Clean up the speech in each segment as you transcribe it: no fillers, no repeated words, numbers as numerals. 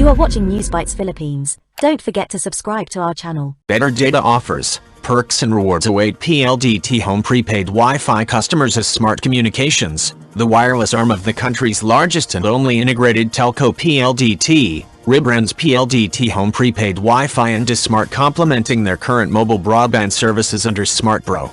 are watching News Bites Philippines. Don't forget to subscribe to our channel. Better data offers, perks and rewards await PLDT Home Prepaid Wi-Fi customers as Smart Communications, the wireless arm of the country's largest and only integrated telco PLDT, rebrands PLDT Home Prepaid Wi-Fi into Smart, complementing their current mobile broadband services under Smart Bro.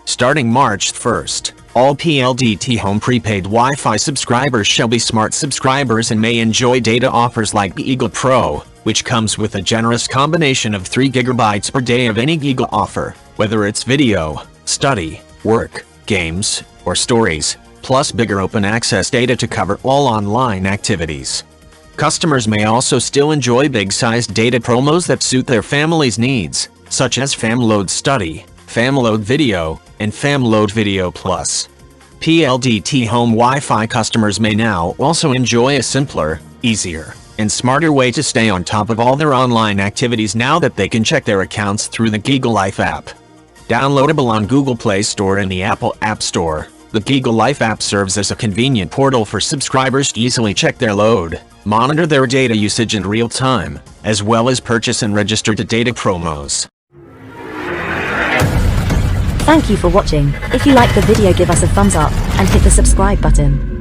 Starting March 1st, all PLDT Home Prepaid Wi-Fi subscribers shall be Smart subscribers and may enjoy data offers like Giga Pro, which comes with a generous combination of 3 GB per day of any Giga offer, whether it's video, study, work, games, or stories, plus bigger open access data to cover all online activities. Customers may also still enjoy big-sized data promos that suit their family's needs, such as FamLoad Study, FamLoad Video, and FamLoad Video Plus. PLDT Home Wi-Fi customers may now also enjoy a simpler, easier, and smarter way to stay on top of all their online activities now that they can check their accounts through the Giga Life app. Downloadable on Google Play Store and the Apple App Store, the Giga Life app serves as a convenient portal for subscribers to easily check their load, monitor their data usage in real time, as well as purchase and register to data promos. Thank you for watching. If you like the video, give us a thumbs up and hit the subscribe button.